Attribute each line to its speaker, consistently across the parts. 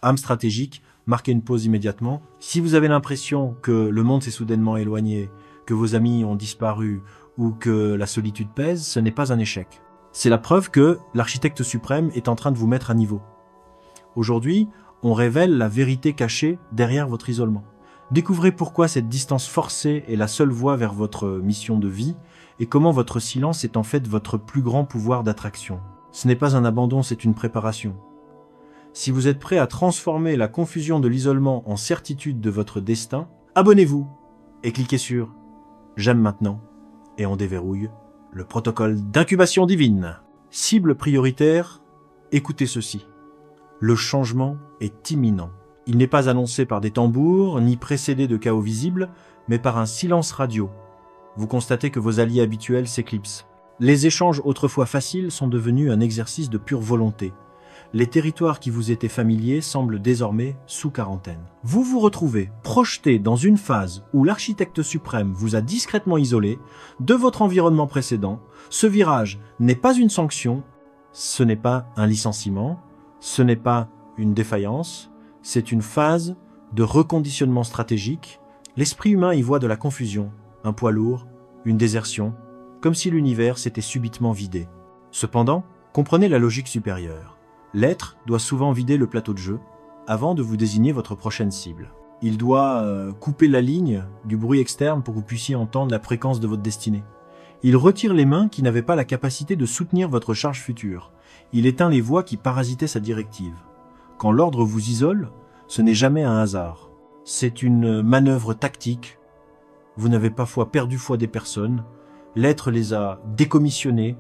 Speaker 1: Âme stratégique, marquez une pause immédiatement. Si vous avez l'impression que le monde s'est soudainement éloigné, que vos amis ont disparu ou que la solitude pèse, ce n'est pas un échec. C'est la preuve que l'architecte suprême est en train de vous mettre à niveau. Aujourd'hui, on révèle la vérité cachée derrière votre isolement. Découvrez pourquoi cette distance forcée est la seule voie vers votre mission de vie et comment votre silence est en fait votre plus grand pouvoir d'attraction. Ce n'est pas un abandon, c'est une préparation. Si vous êtes prêt à transformer la confusion de l'isolement en certitude de votre destin, abonnez-vous et cliquez sur « J'aime maintenant » et on déverrouille le protocole d'incubation divine. Cible prioritaire, écoutez ceci. Le changement est imminent. Il n'est pas annoncé par des tambours, ni précédé de chaos visible, mais par un silence radio. Vous constatez que vos alliés habituels s'éclipsent. Les échanges autrefois faciles sont devenus un exercice de pure volonté. Les territoires qui vous étaient familiers semblent désormais sous quarantaine. Vous vous retrouvez projeté dans une phase où l'architecte suprême vous a discrètement isolé de votre environnement précédent. Ce virage n'est pas une sanction, ce n'est pas un licenciement, ce n'est pas une défaillance, c'est une phase de reconditionnement stratégique. L'esprit humain y voit de la confusion, un poids lourd, une désertion, comme si l'univers s'était subitement vidé. Cependant, comprenez la logique supérieure. L'être doit souvent vider le plateau de jeu avant de vous désigner votre prochaine cible. Il doit couper la ligne du bruit externe pour que vous puissiez entendre la fréquence de votre destinée. Il retire les mains qui n'avaient pas la capacité de soutenir votre charge future. Il éteint les voix qui parasitaient sa directive. Quand l'ordre vous isole, ce n'est jamais un hasard. C'est une manœuvre tactique. Vous n'avez parfois perdu foi des personnes. L'être les a décommissionnées.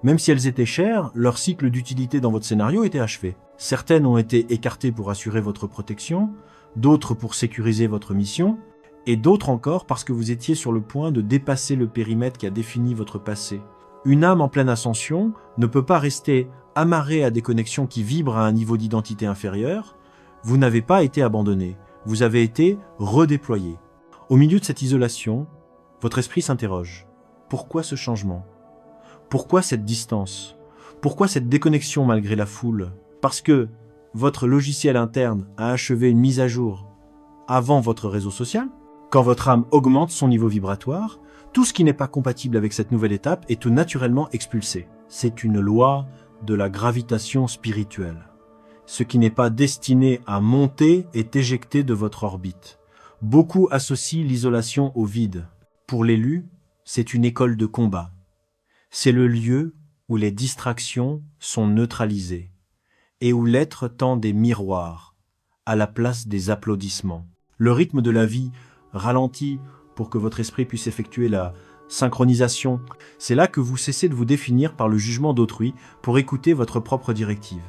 Speaker 1: Même si elles étaient chères, leur cycle d'utilité dans votre scénario était achevé. Certaines ont été écartées pour assurer votre protection, d'autres pour sécuriser votre mission, et d'autres encore parce que vous étiez sur le point de dépasser le périmètre qui a défini votre passé. Une âme en pleine ascension ne peut pas rester amarrée à des connexions qui vibrent à un niveau d'identité inférieur. Vous n'avez pas été abandonné, vous avez été redéployé. Au milieu de cette isolation, votre esprit s'interroge. Pourquoi ce changement ? Pourquoi cette distance? Pourquoi cette déconnexion malgré la foule? Parce que votre logiciel interne a achevé une mise à jour avant votre réseau social. Quand votre âme augmente son niveau vibratoire, tout ce qui n'est pas compatible avec cette nouvelle étape est tout naturellement expulsé. C'est une loi de la gravitation spirituelle. Ce qui n'est pas destiné à monter est éjecté de votre orbite. Beaucoup associent l'isolation au vide. Pour l'élu, c'est une école de combat. C'est le lieu où les distractions sont neutralisées et où l'être tend des miroirs à la place des applaudissements. Le rythme de la vie ralentit pour que votre esprit puisse effectuer la synchronisation. C'est là que vous cessez de vous définir par le jugement d'autrui pour écouter votre propre directive.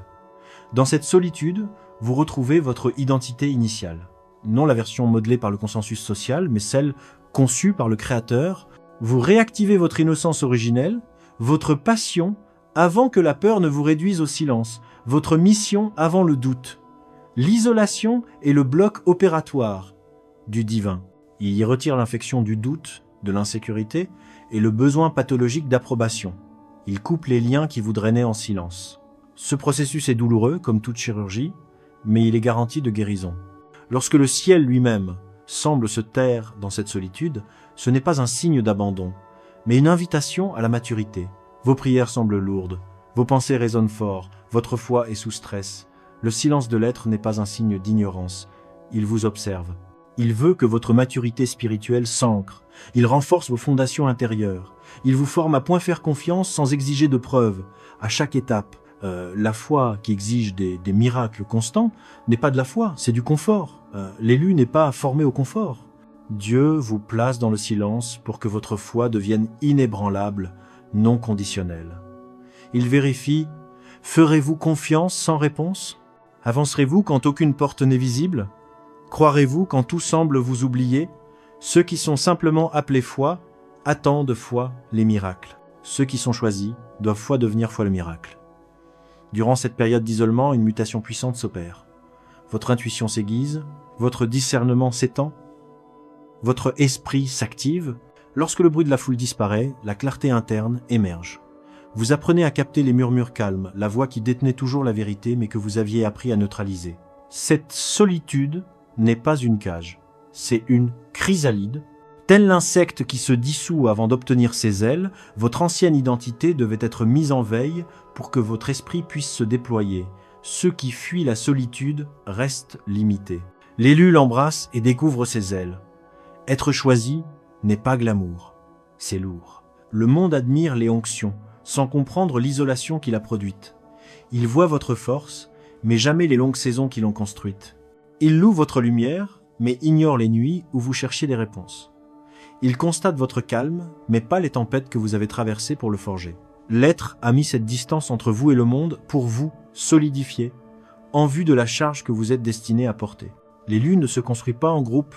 Speaker 1: Dans cette solitude, vous retrouvez votre identité initiale. Non la version modelée par le consensus social, mais celle conçue par le Créateur. Vous réactivez votre innocence originelle, votre passion avant que la peur ne vous réduise au silence, votre mission avant le doute. L'isolation est le bloc opératoire du divin. Il y retire l'infection du doute, de l'insécurité et le besoin pathologique d'approbation. Il coupe les liens qui vous drainaient en silence. Ce processus est douloureux, comme toute chirurgie, mais il est garanti de guérison. Lorsque le ciel lui-même semble se taire dans cette solitude, ce n'est pas un signe d'abandon, mais une invitation à la maturité. Vos prières semblent lourdes, vos pensées résonnent fort, votre foi est sous stress. Le silence de l'être n'est pas un signe d'ignorance, il vous observe. Il veut que votre maturité spirituelle s'ancre, il renforce vos fondations intérieures, il vous forme à point faire confiance sans exiger de preuves. À chaque étape, la foi qui exige des miracles constants n'est pas de la foi, c'est du confort. L'élu n'est pas formé au confort. Dieu vous place dans le silence pour que votre foi devienne inébranlable, non conditionnelle. Il vérifie, ferez-vous confiance sans réponse? Avancerez-vous quand aucune porte n'est visible? Croirez-vous quand tout semble vous oublier? Ceux qui sont simplement appelés foi attendent foi les miracles. Ceux qui sont choisis doivent foi devenir foi le miracle. Durant cette période d'isolement, une mutation puissante s'opère. Votre intuition s'aiguise, votre discernement s'étend, votre esprit s'active. Lorsque le bruit de la foule disparaît, la clarté interne émerge. Vous apprenez à capter les murmures calmes, la voix qui détenait toujours la vérité mais que vous aviez appris à neutraliser. Cette solitude n'est pas une cage, c'est une chrysalide. Tel l'insecte qui se dissout avant d'obtenir ses ailes, votre ancienne identité devait être mise en veille pour que votre esprit puisse se déployer. Ceux qui fuient la solitude restent limités. L'élu l'embrasse et découvre ses ailes. Être choisi n'est pas glamour, c'est lourd. Le monde admire les onctions, sans comprendre l'isolation qu'il a produite. Il voit votre force, mais jamais les longues saisons qui l'ont construite. Il loue votre lumière, mais ignore les nuits où vous cherchiez des réponses. Il constate votre calme, mais pas les tempêtes que vous avez traversées pour le forger. L'être a mis cette distance entre vous et le monde pour vous solidifier, en vue de la charge que vous êtes destiné à porter. L'élu ne se construit pas en groupe,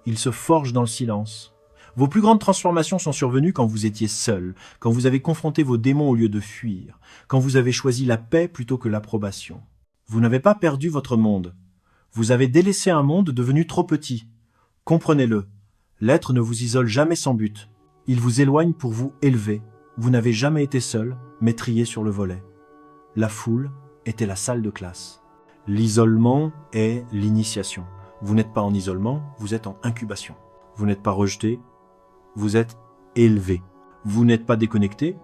Speaker 1: il se forge dans le silence. Vos plus grandes transformations sont survenues quand vous étiez seul, quand vous avez confronté vos démons au lieu de fuir, quand vous avez choisi la paix plutôt que l'approbation. Vous n'avez pas perdu votre monde. Vous avez délaissé un monde devenu trop petit. Comprenez-le. L'être ne vous isole jamais sans but. Il vous éloigne pour vous élever. Vous n'avez jamais été seul, mais trié sur le volet. La foule était la salle de classe. L'isolement est l'initiation. Vous n'êtes pas en isolement, vous êtes en incubation. Vous n'êtes pas rejeté, vous êtes élevé. Vous n'êtes pas déconnecté,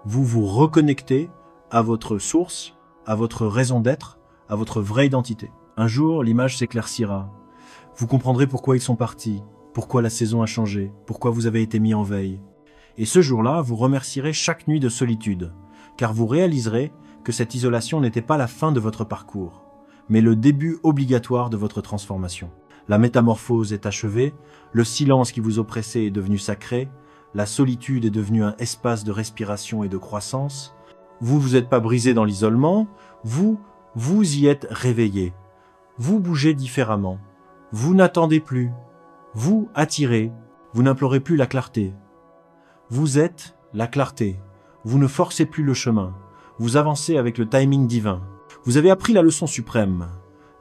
Speaker 1: vous vous reconnectez à votre source, à votre raison d'être, à votre vraie identité. Un jour, l'image s'éclaircira. Vous comprendrez pourquoi ils sont partis, pourquoi la saison a changé, pourquoi vous avez été mis en veille. Et ce jour-là, vous remercierez chaque nuit de solitude, car vous réaliserez que cette isolation n'était pas la fin de votre parcours, mais le début obligatoire de votre transformation. La métamorphose est achevée, le silence qui vous oppressait est devenu sacré, la solitude est devenue un espace de respiration et de croissance. Vous vous êtes pas brisé dans l'isolement, vous y êtes réveillé. Vous bougez différemment. Vous n'attendez plus. Vous attirez. Vous n'implorez plus la clarté. Vous êtes la clarté. Vous ne forcez plus le chemin. Vous avancez avec le timing divin. Vous avez appris la leçon suprême.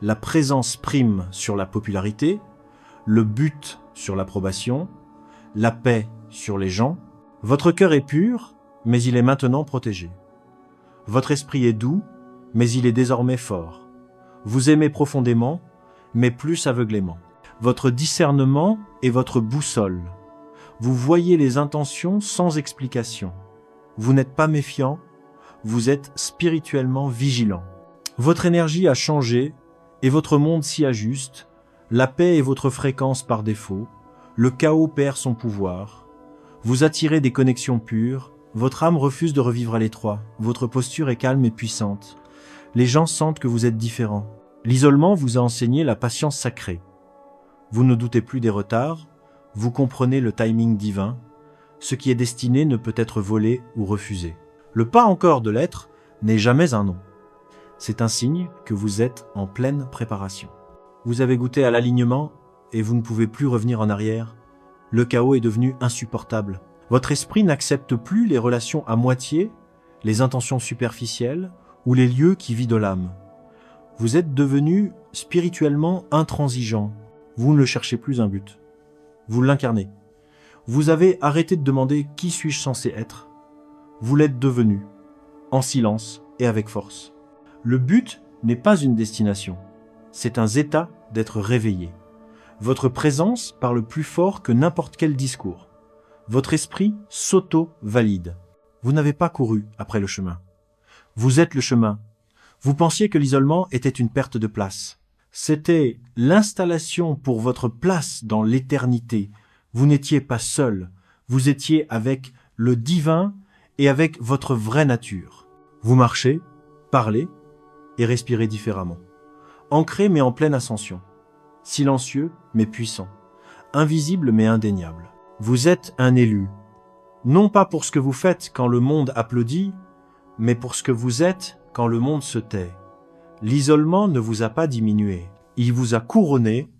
Speaker 1: La présence prime sur la popularité, le but sur l'approbation, la paix sur les gens. Votre cœur est pur, mais il est maintenant protégé. Votre esprit est doux, mais il est désormais fort. Vous aimez profondément, mais plus aveuglément. Votre discernement est votre boussole. Vous voyez les intentions sans explication. Vous n'êtes pas méfiant, vous êtes spirituellement vigilant. Votre énergie a changé et votre monde s'y ajuste. La paix est votre fréquence par défaut. Le chaos perd son pouvoir. Vous attirez des connexions pures. Votre âme refuse de revivre à l'étroit. Votre posture est calme et puissante. Les gens sentent que vous êtes différent. L'isolement vous a enseigné la patience sacrée. Vous ne doutez plus des retards. Vous comprenez le timing divin. Ce qui est destiné ne peut être volé ou refusé. Le pas encore de l'être n'est jamais un non. C'est un signe que vous êtes en pleine préparation. Vous avez goûté à l'alignement et vous ne pouvez plus revenir en arrière. Le chaos est devenu insupportable. Votre esprit n'accepte plus les relations à moitié, les intentions superficielles ou les lieux qui vident l'âme. Vous êtes devenu spirituellement intransigeant. Vous ne cherchez plus un but. Vous l'incarnez. Vous avez arrêté de demander « Qui suis-je censé être ?» Vous l'êtes devenu, en silence et avec force. Le but n'est pas une destination, c'est un état d'être réveillé. Votre présence parle plus fort que n'importe quel discours. Votre esprit s'auto-valide. Vous n'avez pas couru après le chemin. Vous êtes le chemin. Vous pensiez que l'isolement était une perte de place. C'était l'installation pour votre place dans l'éternité. Vous n'étiez pas seul. Vous étiez avec le divin et avec votre vraie nature. Vous marchez, parlez et respirez différemment. Ancré mais en pleine ascension. Silencieux mais puissant. Invisible mais indéniable. Vous êtes un élu. Non pas pour ce que vous faites quand le monde applaudit, mais pour ce que vous êtes quand le monde se tait. L'isolement ne vous a pas diminué. Il vous a couronné